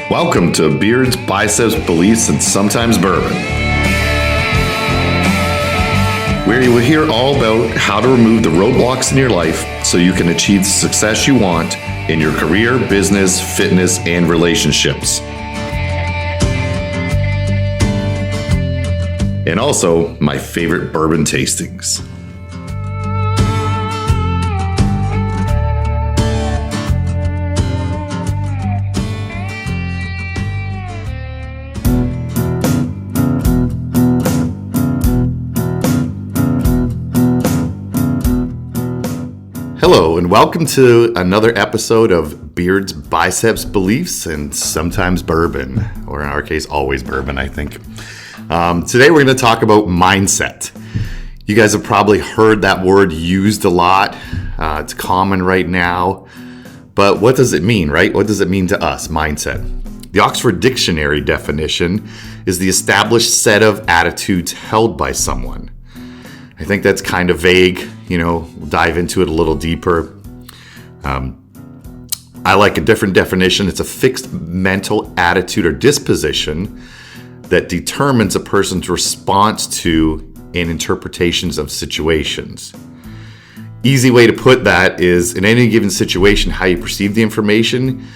Welcome to Beards, Biceps, Beliefs, and Sometimes Bourbon, where you will hear all about how to remove the roadblocks in your life so you can achieve the success you want in your career, business, fitness, and relationships. And also, my favorite bourbon tastings. Hello, and welcome to another episode of Beards, Biceps, Beliefs, and Sometimes Bourbon, or in our case, always bourbon, I think. Today we're going to talk about mindset. You guys have probably heard that word used a lot. It's common right now. But what does it mean, right? What does it mean to us, mindset? The Oxford Dictionary definition is the established set of attitudes held by someone. I think that's kind of vague. We'll dive into it a little deeper. I like a different definition. It's a fixed mental attitude or disposition that determines a person's response to and interpretations of situations. Easy way to put that is, in any given situation, how you perceive the information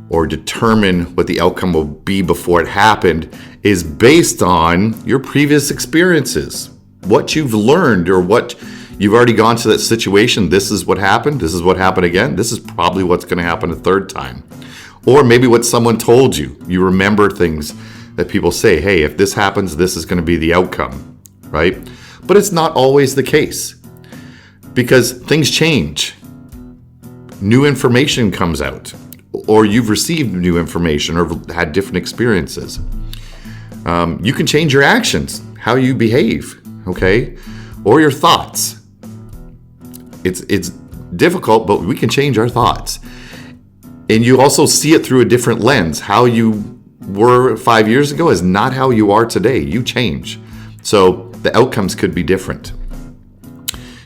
or determine what the outcome will be before it happened is based on your previous experiences. What you've learned or what you've already gone to that situation. This is what happened. This is what happened again. This is probably what's going to happen a third time. Or maybe what someone told you. You remember things that people say, hey, if this happens, this is going to be the outcome, right? But it's not always the case because things change. New information comes out, or you've received new information or had different experiences. You can change your actions, how you behave, okay? Or your thoughts. It's difficult, but we can change our thoughts. And you also see it through a different lens. How you were 5 years ago is not how you are today. You change. So the outcomes could be different.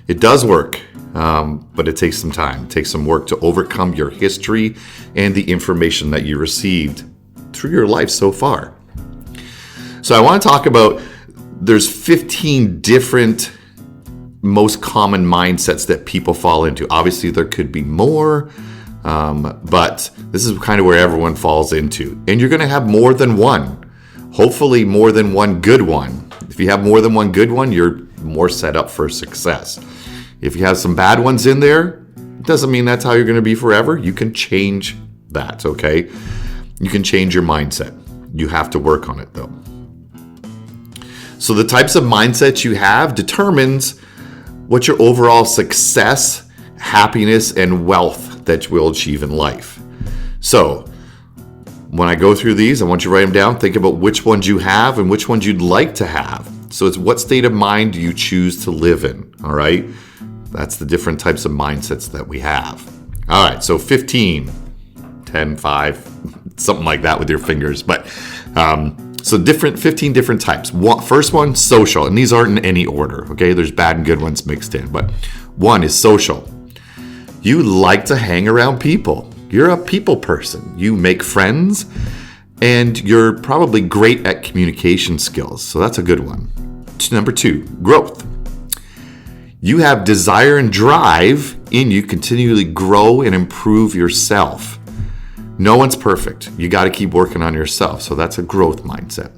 It does work, but it takes some time. It takes some work to overcome your history and the information that you received through your life so far. So I want to talk about, there's 15 different most common mindsets that people fall into. Obviously, there could be more, but this is kind of where everyone falls into. And you're going to have more than one. Hopefully, more than one good one. If you have more than one good one, you're more set up for success. If you have some bad ones in there, it doesn't mean that's how you're going to be forever. You can change that, okay? You can change your mindset. You have to work on it, though. So the types of mindsets you have determines what your overall success, happiness, and wealth that you will achieve in life. So when I go through these, I want you to write them down. Think about which ones you have and which ones you'd like to have. So it's what state of mind do you choose to live in, all right? That's the different types of mindsets that we have. All right, so 15, 10, 5, something like that with your fingers. But so 15 different types. First one, social. And these aren't in any order, okay? There's bad and good ones mixed in. But one is social. You like to hang around people. You're a people person. You make friends, and you're probably great at communication skills. So that's a good one. Number 2, growth. You have desire and drive in you, continually grow and improve yourself. No one's perfect. You got to keep working on yourself. So that's a growth mindset.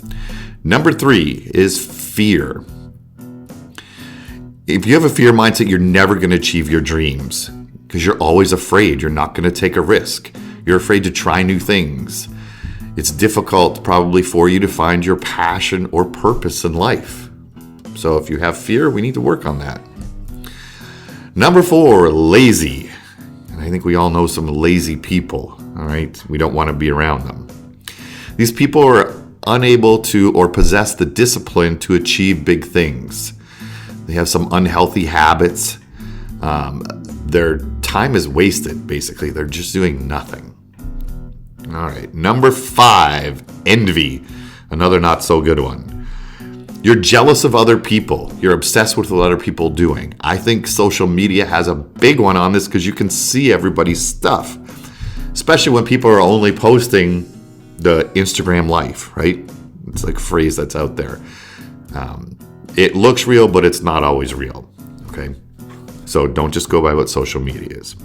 Number 3 is fear. If you have a fear mindset, you're never going to achieve your dreams because you're always afraid. You're not going to take a risk. You're afraid to try new things. It's difficult probably for you to find your passion or purpose in life. So if you have fear, we need to work on that. Number 4, lazy. And I think we all know some lazy people. All right, we don't want to be around them. These people are unable to or possess the discipline to achieve big things. They have some unhealthy habits. Their time is wasted, basically. They're just doing nothing. All right, number 5, envy. Another not so good one. You're jealous of other people. You're obsessed with what other people are doing. I think social media has a big one on this because you can see everybody's stuff. Especially when people are only posting the Instagram life, right? It's like a phrase that's out there. It looks real, but it's not always real, okay? So don't just go by what social media is.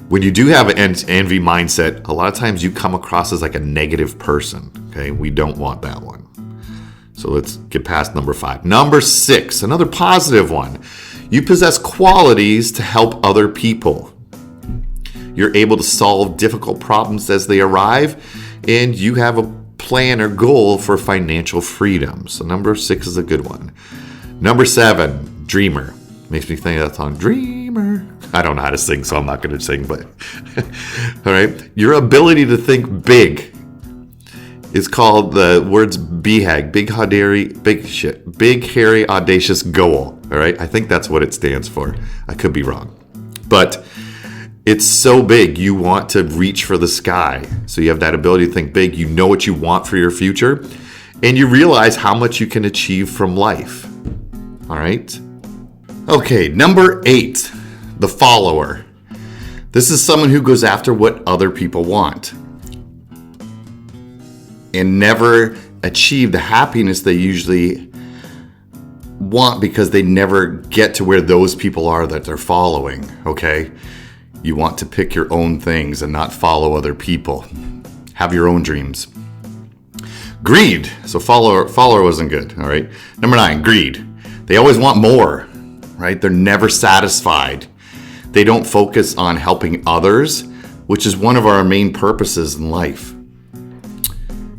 When you do have an envy mindset, a lot of times you come across as like a negative person, okay? We don't want that one. So let's get past number 5. Number 6, another positive one. You possess qualities to help other people. You're able to solve difficult problems as they arrive, and you have a plan or goal for financial freedom. So number 6 is a good one. Number 7, dreamer. Makes me think of that song, Dreamer. I don't know how to sing, so I'm not going to sing, but all right. Your ability to think big is called the words BHAG, big, hairy, audacious goal. All right. I think that's what it stands for. I could be wrong, but it's so big. You want to reach for the sky. So you have that ability to think big. You know what you want for your future, and you realize how much you can achieve from life. All right. Okay. Number 8, the follower. This is someone who goes after what other people want and never achieve the happiness they usually want because they never get to where those people are that they're following, okay? You want to pick your own things and not follow other people. Have your own dreams. Greed. So follower wasn't good, all right? Number 9, greed. They always want more, right? They're never satisfied. They don't focus on helping others, which is one of our main purposes in life.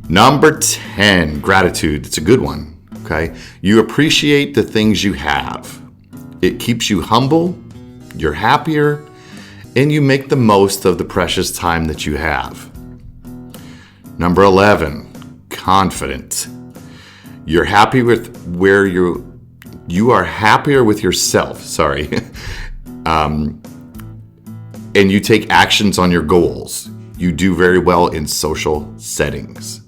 Number 10, gratitude. It's a good one, okay? You appreciate the things you have. It keeps you humble, you're happier, and you make the most of the precious time that you have. Number 11, confident. You're happy with where you are happier with yourself, and you take actions on your goals. You do very well in social settings.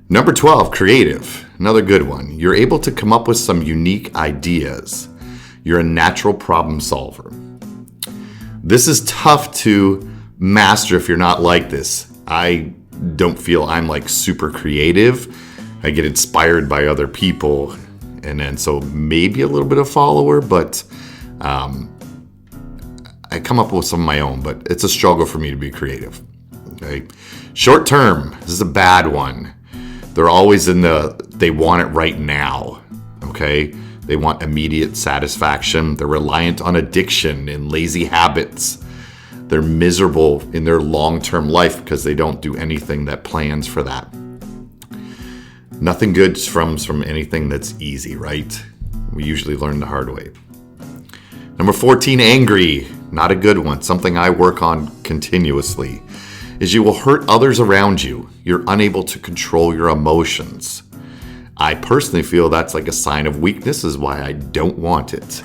Number 12, creative. Another good one. You're able to come up with some unique ideas. You're a natural problem solver. This is tough to master if you're not like this. I don't feel I'm like super creative. I get inspired by other people, and then so maybe a little bit of follower, but I come up with some of my own, but it's a struggle for me to be creative. Okay. Short term, this is a bad one. They're always they want it right now. Okay. They want immediate satisfaction. They're reliant on addiction and lazy habits. They're miserable in their long-term life because they don't do anything that plans for that. Nothing good comes from anything that's easy, right? We usually learn the hard way. Number 14, angry. Not a good one. Something I work on continuously is you will hurt others around you. You're unable to control your emotions. I personally feel that's like a sign of weakness, is why I don't want it.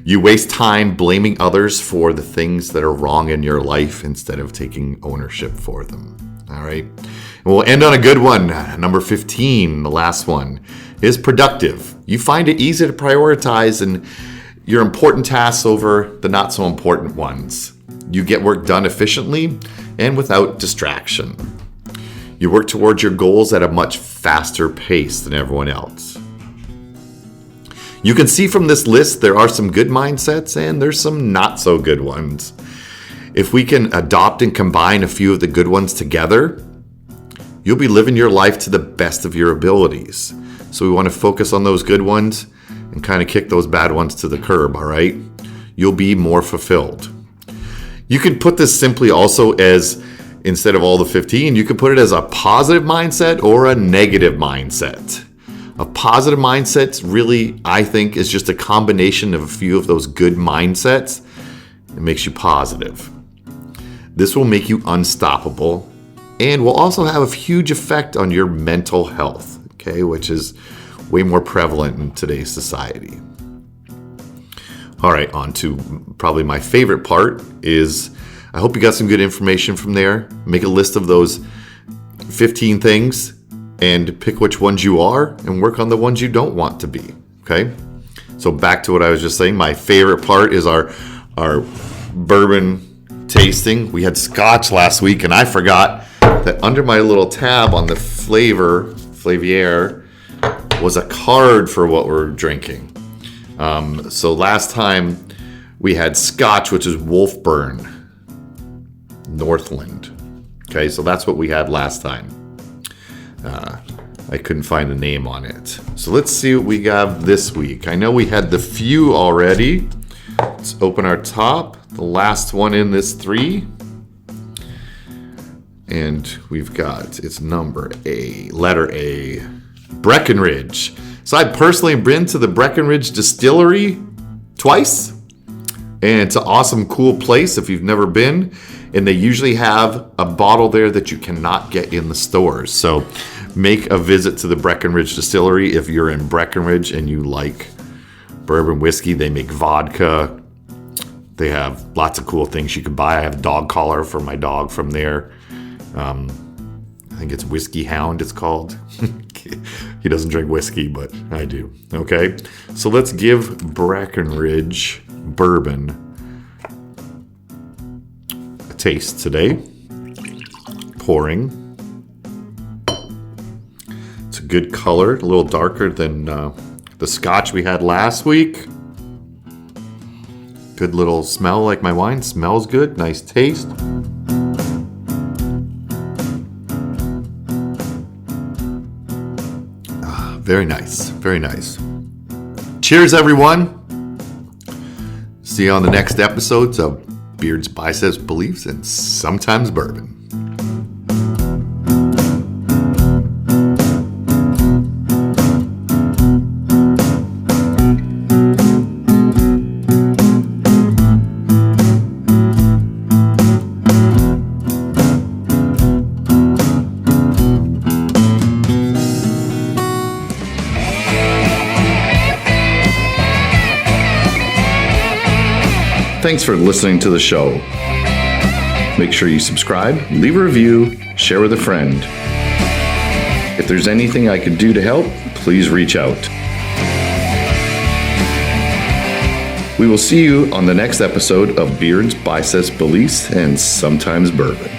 You waste time blaming others for the things that are wrong in your life instead of taking ownership for them. All right. And we'll end on a good one. Number 15, the last one, is productive. You find it easy to prioritize and your important tasks over the not so important ones. You get work done efficiently and without distraction. You work towards your goals at a much faster pace than everyone else. You can see from this list there are some good mindsets and there's some not so good ones. If we can adopt and combine a few of the good ones together, you'll be living your life to the best of your abilities. So we want to focus on those good ones and kind of kick those bad ones to the curb, all right? You'll be more fulfilled. You can put this simply also as, instead of all the 15, you could put it as a positive mindset or a negative mindset. A positive mindset really, I think, is just a combination of a few of those good mindsets. It makes you positive. This will make you unstoppable and will also have a huge effect on your mental health, okay, which is way more prevalent in today's society. All right, on to probably my favorite part is, I hope you got some good information from there. Make a list of those 15 things and pick which ones you are and work on the ones you don't want to be, okay? So back to what I was just saying, my favorite part is our bourbon tasting. We had scotch last week, and I forgot that under my little tab on the Flavier, was a card for what we're drinking. So last time we had scotch, which is Wolfburn, Northland. Okay, so that's what we had last time. I couldn't find a name on it. So let's see what we got this week. I know we had the few already. Let's open our top. The last one in this 3. And we've got, it's number A, letter A, Breckenridge. So I've personally been to the Breckenridge Distillery twice. And it's an awesome, cool place if you've never been. And they usually have a bottle there that you cannot get in the stores. So make a visit to the Breckenridge Distillery if you're in Breckenridge and you like bourbon whiskey. They make vodka. They have lots of cool things you can buy. I have a dog collar for my dog from there. I think it's Whiskey Hound, it's called. He doesn't drink whiskey, but I do. Okay, so let's give Breckenridge bourbon a taste today. Pouring. It's a good color, a little darker than the scotch we had last week. Good little smell, like my wine. Smells good, nice taste. Very nice, very nice. Cheers, everyone. See you on the next episodes of Beards, Biceps, Beliefs, and Sometimes Bourbon. Thanks for listening to the show. Make sure you subscribe, leave a review, share with a friend. If there's anything I could do to help, please reach out. We will see you on the next episode of Beards, Biceps, Beliefs, and Sometimes Bourbon.